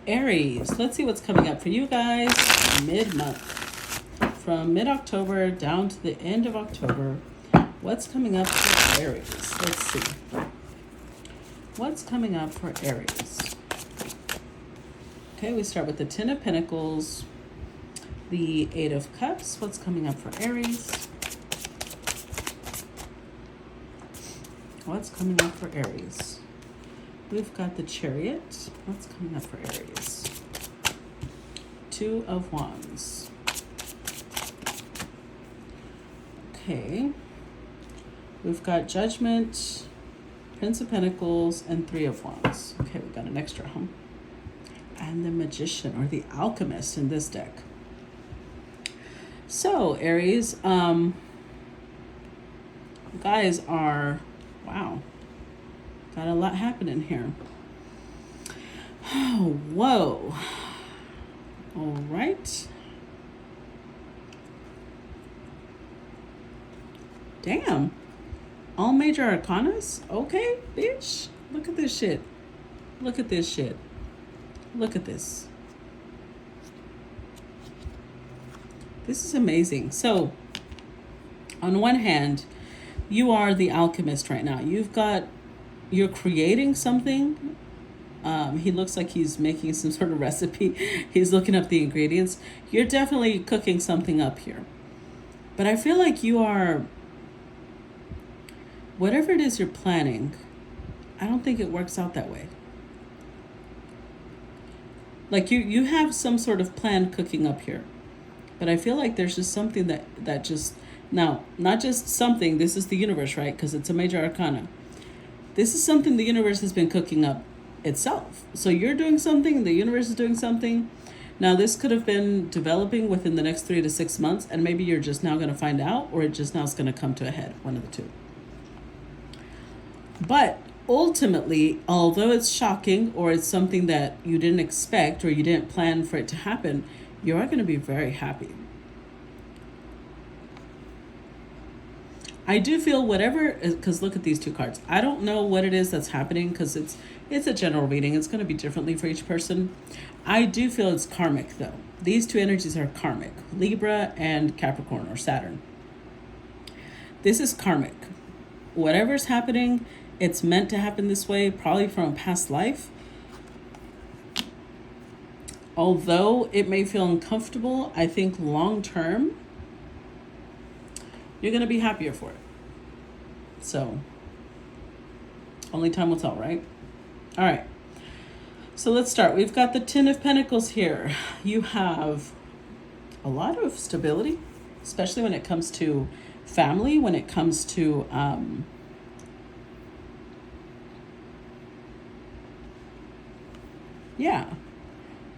Aries, let's see what's coming up for you guys mid-month. From mid-October down to the end of October, what's coming up for Aries? Let's see. What's coming up for Aries? Okay, we start with the Ten of Pentacles, the Eight of Cups. What's coming up for Aries? What's coming up for Aries? We've got the Chariot. What's coming up for Aries? Two of Wands. Okay. We've got Judgment, Prince of Pentacles, and Three of Wands. Okay, we've got an extra home. And the Magician, or the Alchemist in this deck. So, Aries, guys are, wow, got a lot happening here. Oh, whoa. All right. Damn. All major arcanas? Okay, bitch. Look at this shit. Look at this shit. Look at this. This is amazing. So, on one hand, you are the alchemist right now. You're creating something. He looks like he's making some sort of recipe. He's looking up the ingredients. You're definitely cooking something up here. But I feel like you are, whatever it is you're planning, I don't think it works out that way. Like you have some sort of plan cooking up here. But I feel like there's just something that just, now, not just something, this is the universe, right? Because it's a major arcana. This is something the universe has been cooking up itself. So you're doing something, the universe is doing something. Now, this could have been developing within the next 3 to 6 months, and maybe you're just now going to find out, or it just now is going to come to a head, one of the two. But ultimately, although it's shocking, or it's something that you didn't expect, or you didn't plan for it to happen, you are going to be very happy. I do feel whatever, because look at these two cards. I don't know what it is that's happening, because it's a general reading. It's going to be differently for each person. I do feel it's karmic, though. These two energies are karmic. Libra and Capricorn, or Saturn. This is karmic. Whatever's happening, it's meant to happen this way, probably from a past life. Although it may feel uncomfortable, I think long term, you're going to be happier for it. So, only time will tell, right? All right. So let's start. We've got the Ten of Pentacles here. You have a lot of stability, especially when it comes to family, when it comes to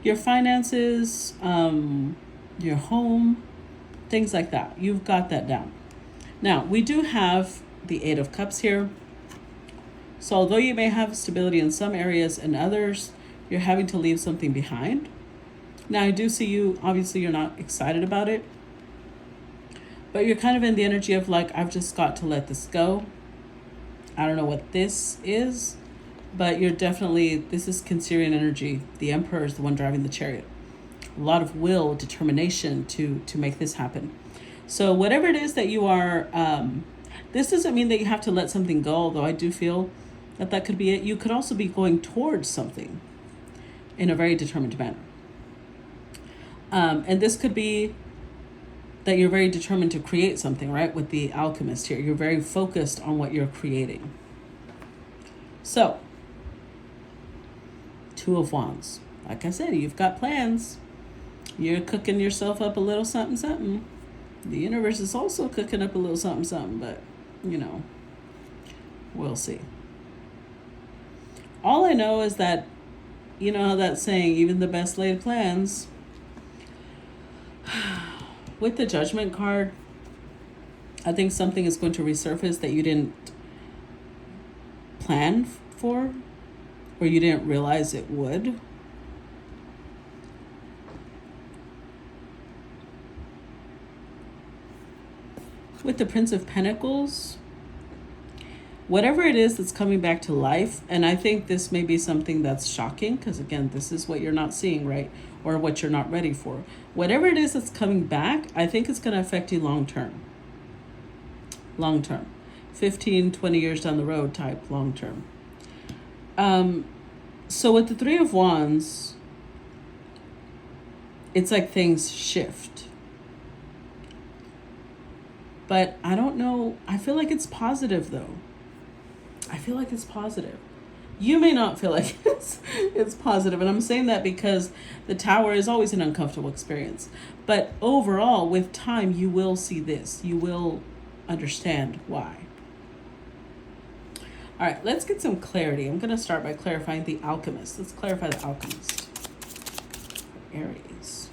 your finances, your home, things like that. You've got that down. Now, we do have the Eight of Cups here. So although you may have stability in some areas and others, you're having to leave something behind. Now, I do see you, obviously you're not excited about it, but you're kind of in the energy of like, I've just got to let this go. I don't know what this is, but you're definitely, this is Cancerian energy. The Emperor is the one driving the chariot. A lot of will, determination to make this happen. So whatever it is that you are, this doesn't mean that you have to let something go, although I do feel that could be it. You could also be going towards something in a very determined manner. And this could be that you're very determined to create something, right? With the Alchemist here, you're very focused on what you're creating. So, Two of Wands. Like I said, you've got plans. You're cooking yourself up a little something, something. The universe is also cooking up a little something, something, but, we'll see. All I know is that, you know how that saying, even the best laid plans. With the Judgment card, I think something is going to resurface that you didn't plan for, or you didn't realize it would. With the Prince of Pentacles, whatever it is that's coming back to life, and I think this may be something that's shocking because, again, this is what you're not seeing, right? Or what you're not ready for. Whatever it is that's coming back, I think it's going to affect you long term. Long term. 15, 20 years down the road type long term. So with the Three of Wands, it's like things shift. But I don't know. I feel like it's positive, though. I feel like it's positive. You may not feel like it's positive. And I'm saying that because the Tower is always an uncomfortable experience. But overall, with time, you will see this. You will understand why. All right, let's get some clarity. I'm going to start by clarifying the Alchemist. Let's clarify the Alchemist. Aries.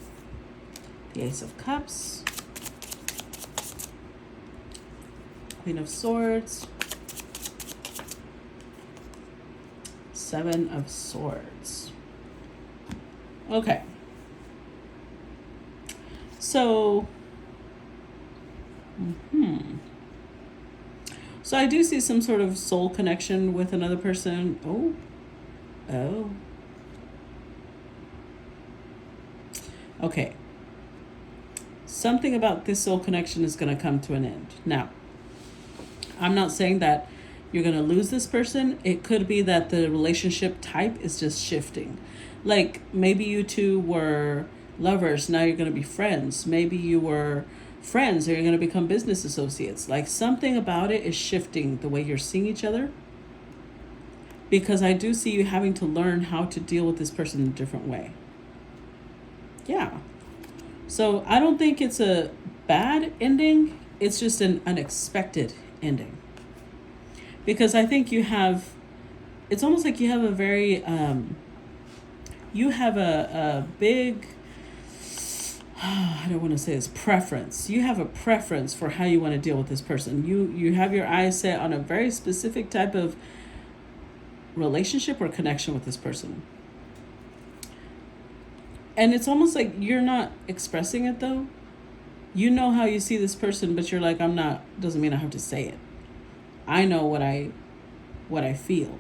The Ace of Cups. Queen of Swords. Seven of Swords. Okay. So, So I do see some sort of soul connection with another person. Oh. Okay. Something about this soul connection is going to come to an end. Now, I'm not saying that you're going to lose this person. It could be that the relationship type is just shifting. Like maybe you two were lovers, now you're going to be friends. Maybe you were friends or you're going to become business associates. Like something about it is shifting the way you're seeing each other. Because I do see you having to learn how to deal with this person in a different way. Yeah. So I don't think it's a bad ending. It's just an unexpected ending. Because I think you have, it's almost like you have a very, you have a big, I don't want to say it's preference. You have a preference for how you want to deal with this person. You have your eyes set on a very specific type of relationship or connection with this person. And it's almost like you're not expressing it though. You know how you see this person, but you're like, I'm not, doesn't mean I have to say it. I know what I feel.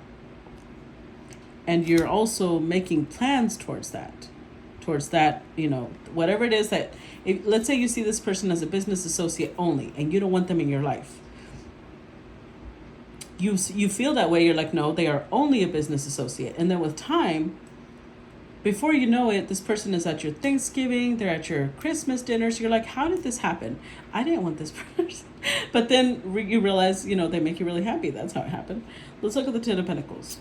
And you're also making plans towards that, you know, whatever it is that, let's say you see this person as a business associate only, and you don't want them in your life. You feel that way. You're like, no, they are only a business associate. And then with time, before you know it, this person is at your Thanksgiving, they're at your Christmas dinners. You're like, how did this happen? I didn't want this person. But then you realize, you know, they make you really happy. That's how it happened. Let's look at the Ten of Pentacles.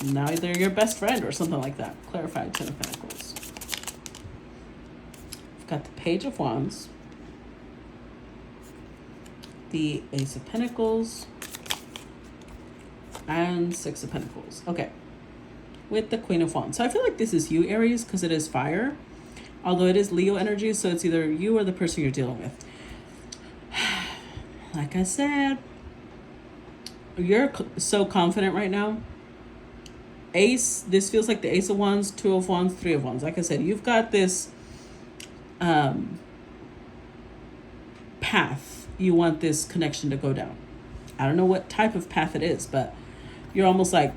Now they're your best friend or something like that. Clarified Ten of Pentacles. We've got the Page of Wands. The Ace of Pentacles. And Six of Pentacles. Okay. With the Queen of Wands. So I feel like this is you, Aries, because it is fire. Although it is Leo energy, so it's either you or the person you're dealing with. Like I said, you're so confident right now. Ace, this feels like the Ace of Wands, Two of Wands, Three of Wands. Like I said, you've got this path you want this connection to go down. I don't know what type of path it is, but you're almost like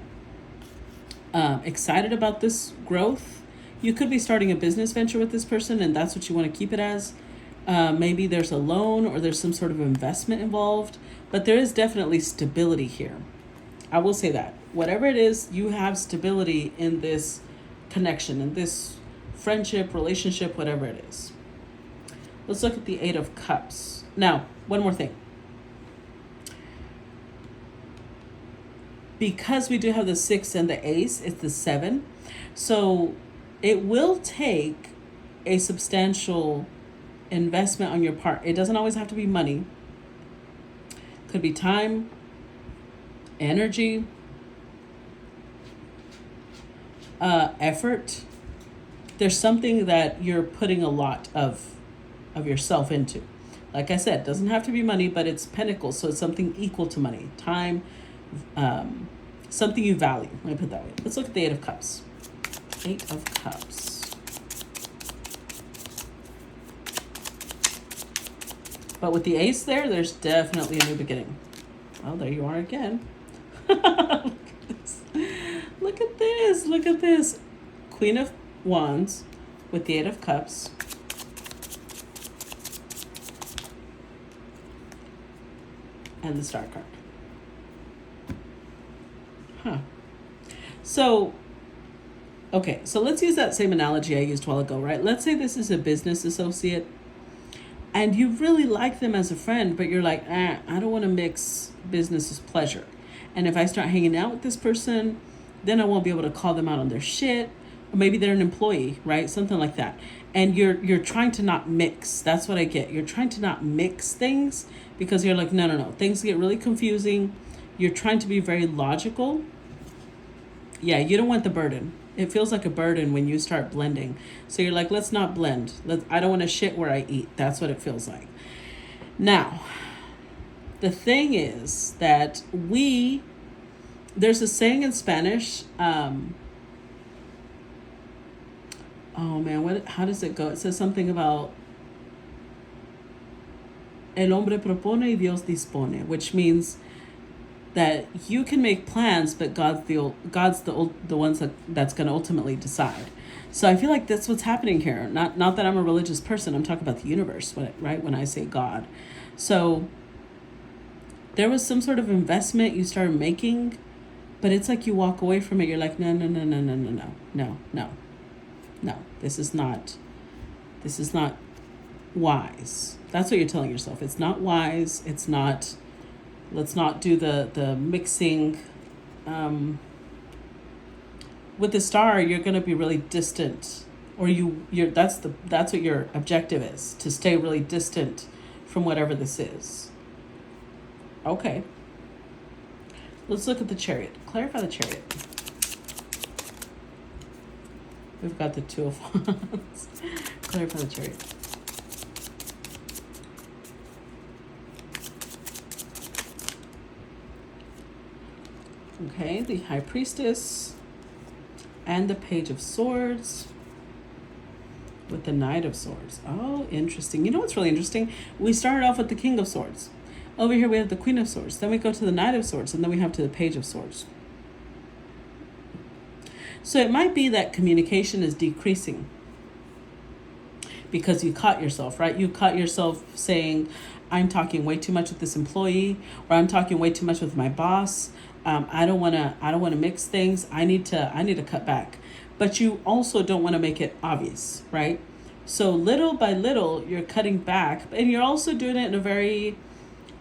excited about this growth. You could be starting a business venture with this person, and that's what you want to keep it as. Maybe there's a loan or there's some sort of investment involved, but there is definitely stability here. I will say that. Whatever it is, you have stability in this connection, in this friendship, relationship, whatever it is. Let's look at the Eight of Cups. Now, one more thing. Because we do have the Six and the Ace, it's the Seven. So it will take a substantial investment on your part. It doesn't always have to be money. Could be time, energy, effort. There's something that you're putting a lot of yourself into. Like I said, it doesn't have to be money, but it's pentacles, so it's something equal to money. Time, something you value. Let me put it that way. Let's look at the Eight of Cups. Eight of Cups. But with the Ace there, there's definitely a new beginning. Well, there you are again. Look at this. Look at this. Queen of Wands with the Eight of Cups. And the Star card. Huh. So, okay, so let's use that same analogy I used a while ago, right? Let's say this is a business associate and you really like them as a friend, but you're like, I don't want to mix business with pleasure. And if I start hanging out with this person, then I won't be able to call them out on their shit. Or maybe they're an employee, right? Something like that. And you're trying to not mix. That's what I get. You're trying to not mix things because you're like, no. Things get really confusing. You're trying to be very logical. Yeah, you don't want the burden. It feels like a burden when you start blending. So you're like, let's not blend. I don't want to shit where I eat. That's what it feels like. Now, the thing is that there's a saying in Spanish. Oh man, how does it go? It says something about el hombre propone y Dios dispone, which means that you can make plans, but God's the ones that's going to ultimately decide. So I feel like that's what's happening here. Not that I'm a religious person. I'm talking about the universe, right? When I say God. So there was some sort of investment you started making, but it's like you walk away from it. You're like, no. This is not wise. That's what you're telling yourself. It's not wise. It's not. Let's not do the mixing. With the Star, you're going to be really distant, or that's what your objective is, to stay really distant from whatever this is. Okay. Let's look at the Chariot. Clarify the Chariot. We've got the Two of Wands. Clarify the Chariot. Okay, the High Priestess and the Page of Swords with the Knight of Swords. Oh, interesting. You know what's really interesting? We started off with the King of Swords. Over here we have the Queen of Swords. Then we go to the Knight of Swords, and then we have to the Page of Swords. So it might be that communication is decreasing because you caught yourself, right? You caught yourself saying, I'm talking way too much with this employee, or I'm talking way too much with my boss. I don't want to mix things. I need to cut back. But you also don't want to make it obvious, right? So little by little, you're cutting back, and you're also doing it in a very,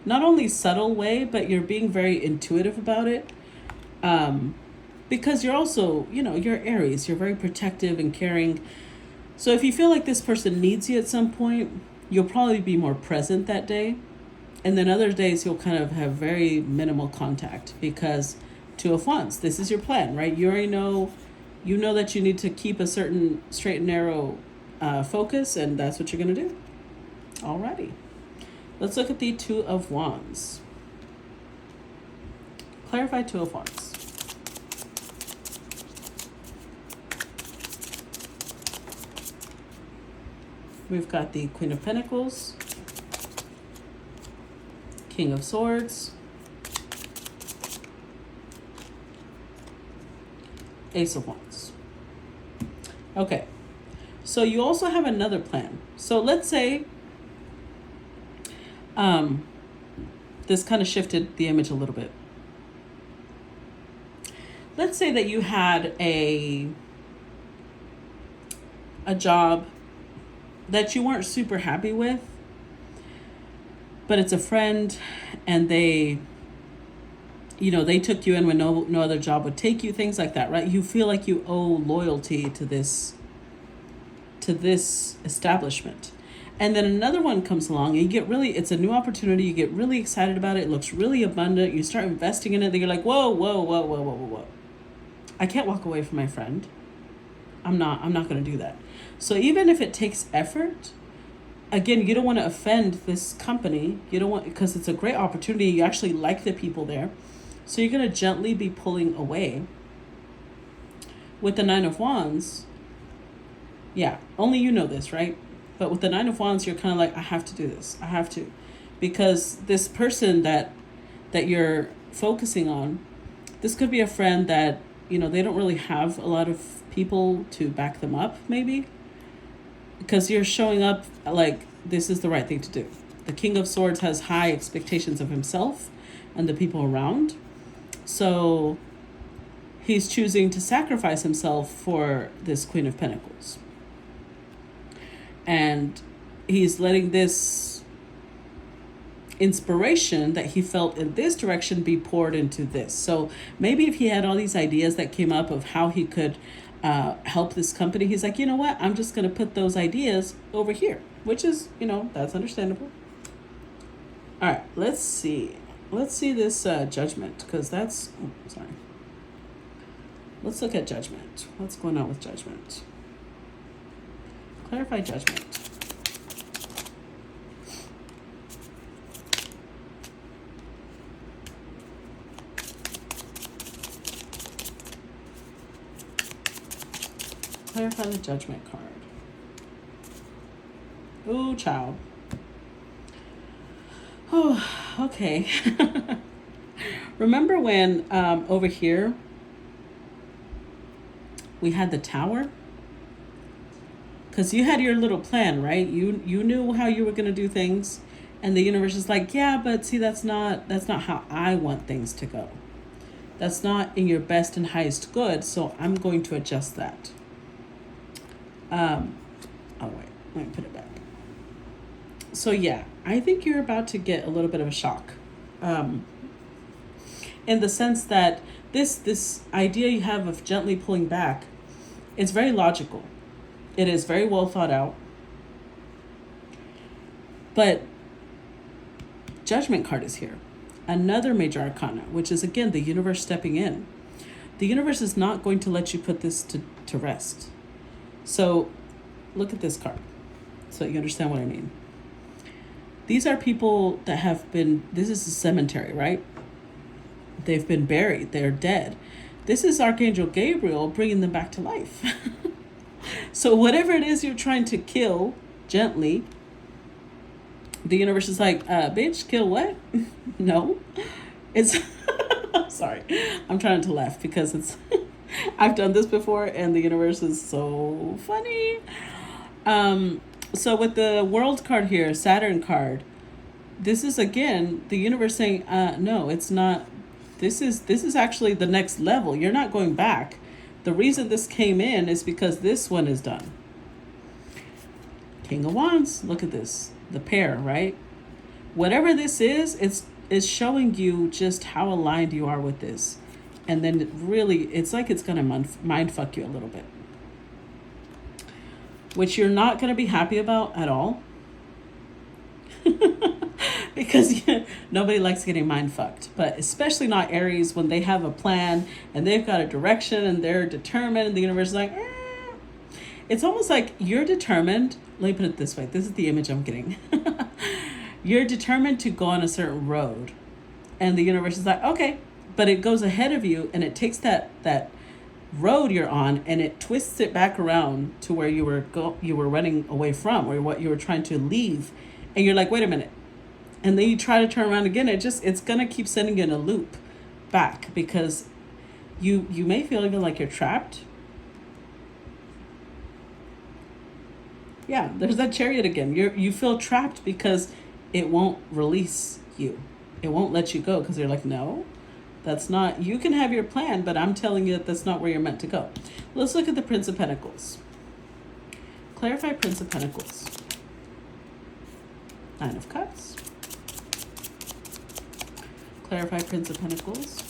not only subtle way, but you're being very intuitive about it. Because you're also, you're Aries. You're very protective and caring. So if you feel like this person needs you at some point, you'll probably be more present that day. And then other days you'll kind of have very minimal contact because Two of Wands, this is your plan, right? You already know, that you need to keep a certain straight and narrow focus, and that's what you're going to do. Alrighty. Let's look at the Two of Wands. Clarify Two of Wands. We've got the Queen of Pentacles, King of Swords, Ace of Wands. Okay, so you also have another plan. So let's say this kind of shifted the image a little bit. Let's say that you had a job that you weren't super happy with, but it's a friend, and they took you in when no other job would take you, things like that, right? You feel like you owe loyalty to this establishment. And then another one comes along, and it's a new opportunity. You get really excited about it. It looks really abundant. You start investing in it. Then you're like, whoa. I can't walk away from my friend. I'm not going to do that. So even if it takes effort, again, you don't want to offend this company. You don't want, because it's a great opportunity. You actually like the people there. So you're going to gently be pulling away. With the Nine of Wands, yeah, only you know this, right? But with the Nine of Wands, you're kind of like, I have to do this. I have to. Because this person that you're focusing on, This could be a friend that, they don't really have a lot of people to back them up, maybe. Because you're showing up like this is the right thing to do. The King of Swords has high expectations of himself and the people around. So he's choosing to sacrifice himself for this Queen of Pentacles. And he's letting this inspiration that he felt in this direction be poured into this. So maybe if he had all these ideas that came up of how he could help this company, he's like, you know what, I'm just going to put those ideas over here, which is, that's understandable. All right, let's see this judgment, because that's, sorry. Let's look at judgment. What's going on with judgment? Clarify judgment. Clarify the judgment card. Ooh, child. Oh, okay. Remember when over here we had the Tower? Because you had your little plan, right? You knew how you were going to do things, and the universe is like, yeah, but see, that's not how I want things to go. That's not in your best and highest good, so I'm going to adjust that. Oh wait, let me put it back. So yeah, I think you're about to get a little bit of a shock, in the sense that this idea you have of gently pulling back, it's very logical. It is very well thought out. But Judgment card is here. Another major arcana, which is, again, the universe stepping in. The universe is not going to let you put this to rest. So look at this card so you understand what I mean. These are people that have been, this is a cemetery, right? They've been buried. They're dead. This is Archangel Gabriel bringing them back to life. So whatever it is you're trying to kill gently, the universe is like, bitch, kill what? No. It's, sorry. I'm trying to laugh because it's, I've done this before and the universe is so funny. So with the World card here, Saturn card, this is, again, the universe saying, no, it's not. This is actually the next level. You're not going back. The reason this came in is because this one is done. King of Wands, look at this. The pair, right? Whatever this is, it's showing you just how aligned you are with this. And then really, it's like it's going to mind fuck you a little bit. Which you're not going to be happy about at all. Because nobody likes getting mind fucked, but especially not Aries when they have a plan and they've got a direction and they're determined and the universe is like, eh. It's almost like you're determined. Let me put it this way. This is the image I'm getting. You're determined to go on a certain road and the universe is like, okay, but it goes ahead of you and it takes that road you're on and it twists it back around to where you were running away from, or what you were trying to leave. And you're like, wait a minute. And then you try to turn around again. It's going to keep sending you in a loop back because you may feel even like you're trapped. Yeah, there's that Chariot again. You feel trapped because it won't release you. It won't let you go because they're like, no, that's not. You can have your plan, but I'm telling you that that's not where you're meant to go. Let's look at the Prince of Pentacles. Clarify Prince of Pentacles. Nine of Cups. Clarify Prince of Pentacles.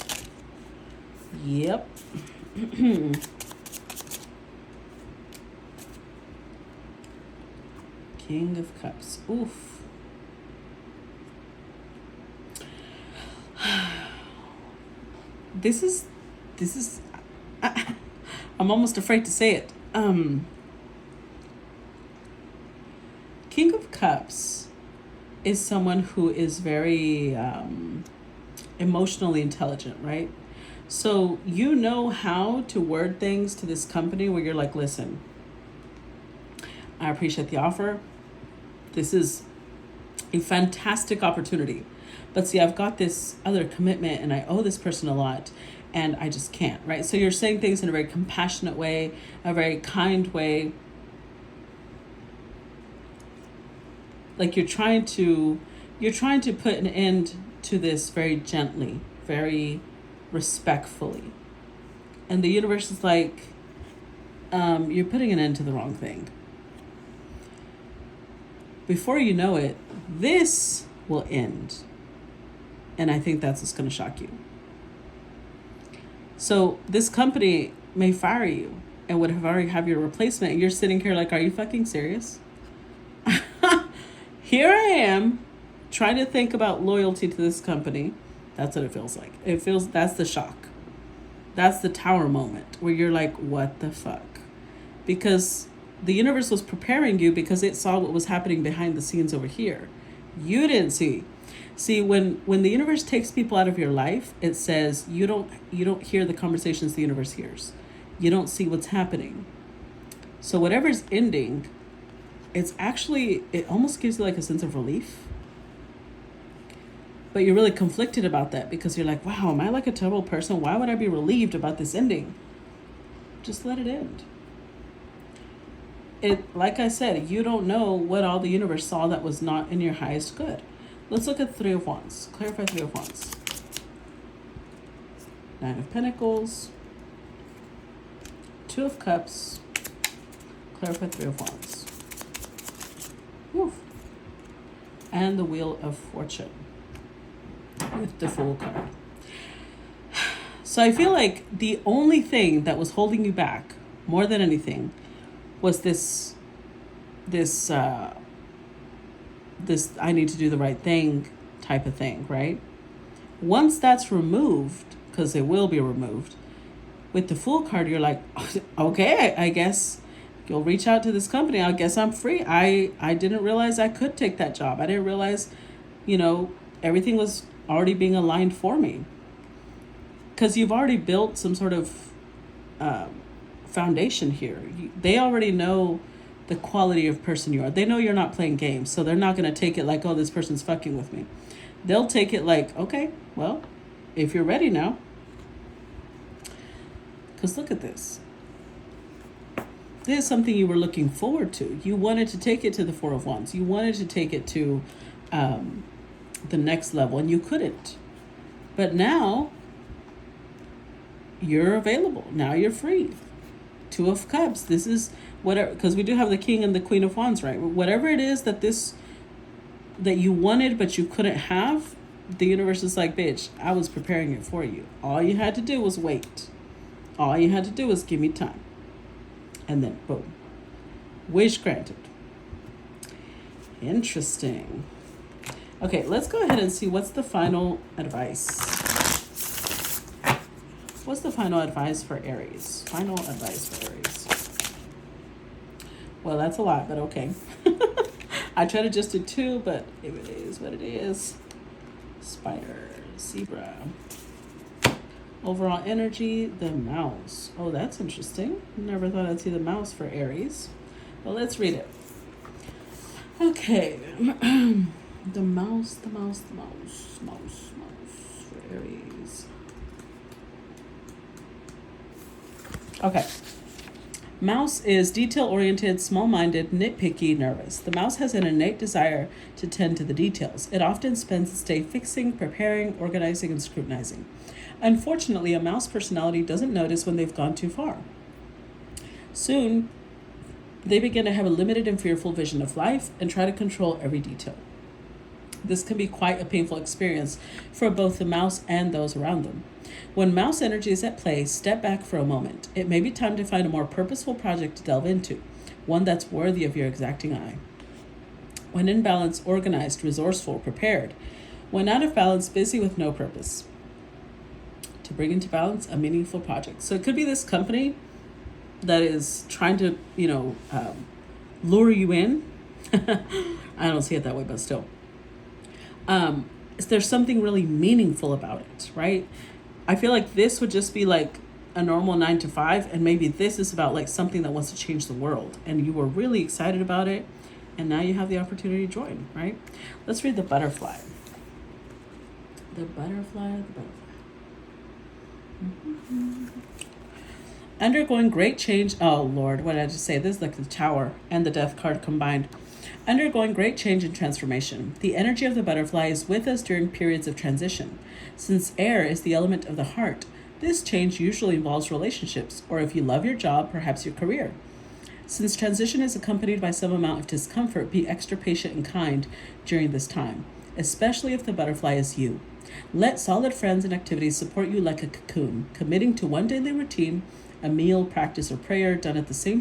Yep. King of Cups. Oof. This is I'm almost afraid to say it. King of Cups is someone who is very emotionally intelligent, right? So you know how to word things to this company where you're like, listen, I appreciate the offer. This is a fantastic opportunity. But see, I've got this other commitment and I owe this person a lot. and I just can't, right? So you're saying things in a very compassionate way, a very kind way. Like you're trying to put an end to this very gently, very respectfully. And the universe is like, you're putting an end to the wrong thing. Before you know it, this will end. And I think that's what's going to shock you. So this company may fire you and would have already have your replacement. And you're sitting here like, are you fucking serious? Here I am trying to think about loyalty to this company. That's what it feels like. That's the shock. That's the tower moment where you're like, what the fuck? Because the universe was preparing you because it saw what was happening behind the scenes over here. You didn't see. See, when the universe takes people out of your life, it says you don't hear the conversations the universe hears. You don't see what's happening. So whatever's ending, it almost gives you like a sense of relief. But you're really conflicted about that because you're like, wow, am I like a terrible person? Why would I be relieved about this ending? Just let it end. Like I said, you don't know what all the universe saw that was not in your highest good. Let's look at Three of Wands. Clarify Three of Wands. Nine of Pentacles. Two of Cups. Clarify Three of Wands. Woo. And the Wheel of Fortune with the Fool card. So I feel like the only thing that was holding you back more than anything was this I need to do the right thing type of thing, right? Once that's removed, because it will be removed, with the Fool card, you're like, okay, I guess you'll reach out to this company. I guess I'm free. I didn't realize I could take that job. I didn't realize, everything was already being aligned for me. Because you've already built some sort of foundation here. They already know the quality of person you are. They know you're not playing games, so they're not going to take it like, oh, this person's fucking with me. They'll take it like, okay, well, if you're ready now. Because look at this. This is something you were looking forward to. You wanted to take it to the Four of Wands. You wanted to take it to the next level, and you couldn't. But now you're available. Now you're free. Two of Cups. This is whatever, because we do have the King and the Queen of Wands, right? Whatever it is that you wanted but you couldn't have, the universe is like, bitch, I was preparing it for you. All you had to do was wait. All you had to do was give me time. And then boom. Wish granted. Interesting. Okay, let's go ahead and see what's the final advice. What's the final advice for Aries? Final advice for Aries. Well, that's a lot, but okay. I tried to just do two, but it is what it is. Spider, zebra. Overall energy, the mouse. Oh, that's interesting. Never thought I'd see the mouse for Aries. Well, let's read it. Okay. The mouse for Aries. Okay. Mouse is detail-oriented, small-minded, nitpicky, nervous. The mouse has an innate desire to tend to the details. It often spends its day fixing, preparing, organizing, and scrutinizing. Unfortunately, a mouse personality doesn't notice when they've gone too far. Soon, they begin to have a limited and fearful vision of life and try to control every detail. This can be quite a painful experience for both the mouse and those around them. When mouse energy is at play, step back for a moment. It may be time to find a more purposeful project to delve into, one that's worthy of your exacting eye. When in balance, organized, resourceful, prepared. When out of balance, busy with no purpose. To bring into balance a meaningful project. So it could be this company that is trying to, lure you in. I don't see it that way, but still. There's something really meaningful about it, right? I feel like this would just be like a normal 9 to 5, and maybe this is about like something that wants to change the world, and you were really excited about it, and now you have the opportunity to join, right? Let's read the butterfly. The butterfly. Undergoing great change. Oh, Lord, what did I just say? This is like the Tower and the Death card combined. Undergoing great change and transformation. The energy of the butterfly is with us during periods of transition. Since air is the element of the heart, this change usually involves relationships, or if you love your job, perhaps your career. Since transition is accompanied by some amount of discomfort, be extra patient and kind during this time, especially if the butterfly is you. Let solid friends and activities support you like a cocoon, committing to one daily routine, a meal, practice, or prayer done at the same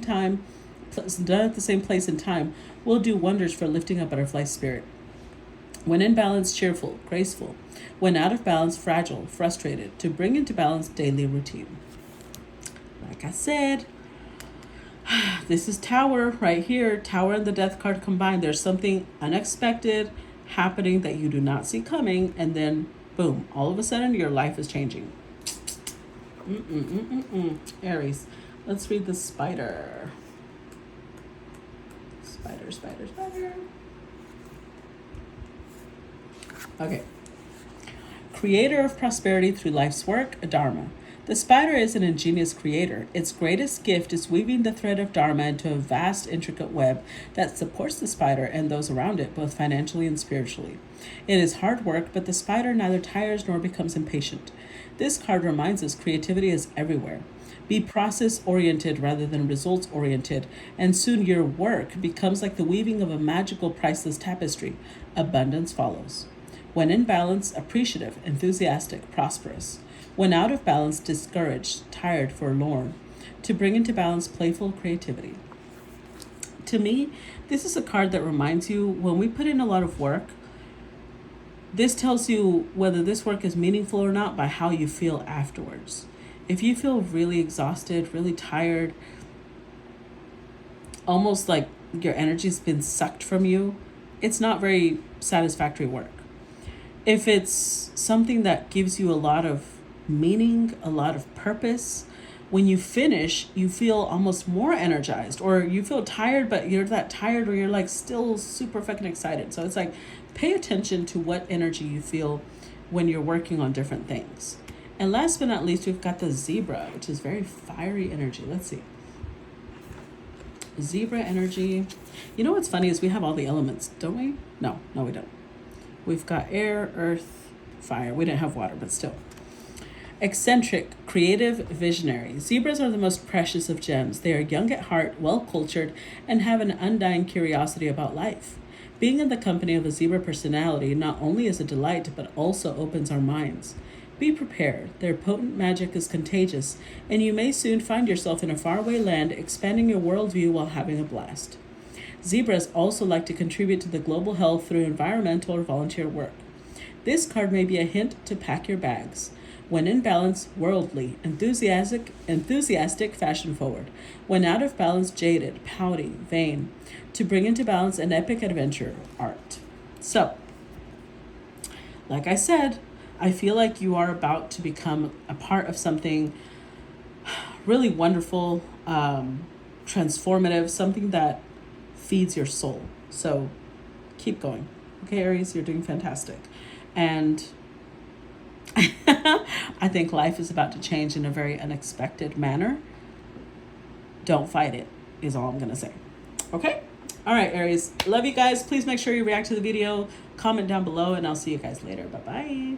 place and time will do wonders for lifting a butterfly spirit. When in balance, cheerful, graceful. When out of balance, fragile, frustrated, to bring into balance daily routine. Like I said, this is Tower right here. Tower and the Death card combined. There's something unexpected happening that you do not see coming, and then boom, all of a sudden your life is changing. Aries. Let's read the spider. Spider. Okay. Creator of prosperity through life's work, a Dharma. The spider is an ingenious creator. Its greatest gift is weaving the thread of Dharma into a vast, intricate web that supports the spider and those around it, both financially and spiritually. It is hard work, but the spider neither tires nor becomes impatient. This card reminds us creativity is everywhere. Be process-oriented rather than results-oriented, and soon your work becomes like the weaving of a magical, priceless tapestry. Abundance follows. When in balance, appreciative, enthusiastic, prosperous. When out of balance, discouraged, tired, forlorn. To bring into balance playful creativity. To me, this is a card that reminds you when we put in a lot of work, this tells you whether this work is meaningful or not by how you feel afterwards. If you feel really exhausted, really tired, almost like your energy's been sucked from you, it's not very satisfactory work. If it's something that gives you a lot of meaning, a lot of purpose, when you finish, you feel almost more energized, or you feel tired, but you're that tired or you're like still super fucking excited. So it's like, pay attention to what energy you feel when you're working on different things. And last but not least, we've got the zebra, which is very fiery energy. Let's see. Zebra energy. You know what's funny is we have all the elements, don't we? No, we don't. We've got air, earth, fire. We didn't have water, but still. Eccentric, creative, visionary. Zebras are the most precious of gems. They are young at heart, well-cultured, and have an undying curiosity about life. Being in the company of a zebra personality not only is a delight, but also opens our minds. Be prepared. Their potent magic is contagious, and you may soon find yourself in a faraway land, expanding your worldview while having a blast. Zebras also like to contribute to the global health through environmental or volunteer work. This card may be a hint to pack your bags. When in balance, worldly, enthusiastic, fashion forward. When out of balance, jaded, pouty, vain. To bring into balance an epic adventure, art. So, like I said, I feel like you are about to become a part of something really wonderful, transformative, something that feeds your soul. So keep going. Okay, Aries, you're doing fantastic. And I think life is about to change in a very unexpected manner. Don't fight it, is all I'm going to say. Okay? All right, Aries. Love you guys. Please make sure you react to the video, comment down below, and I'll see you guys later. Bye-bye.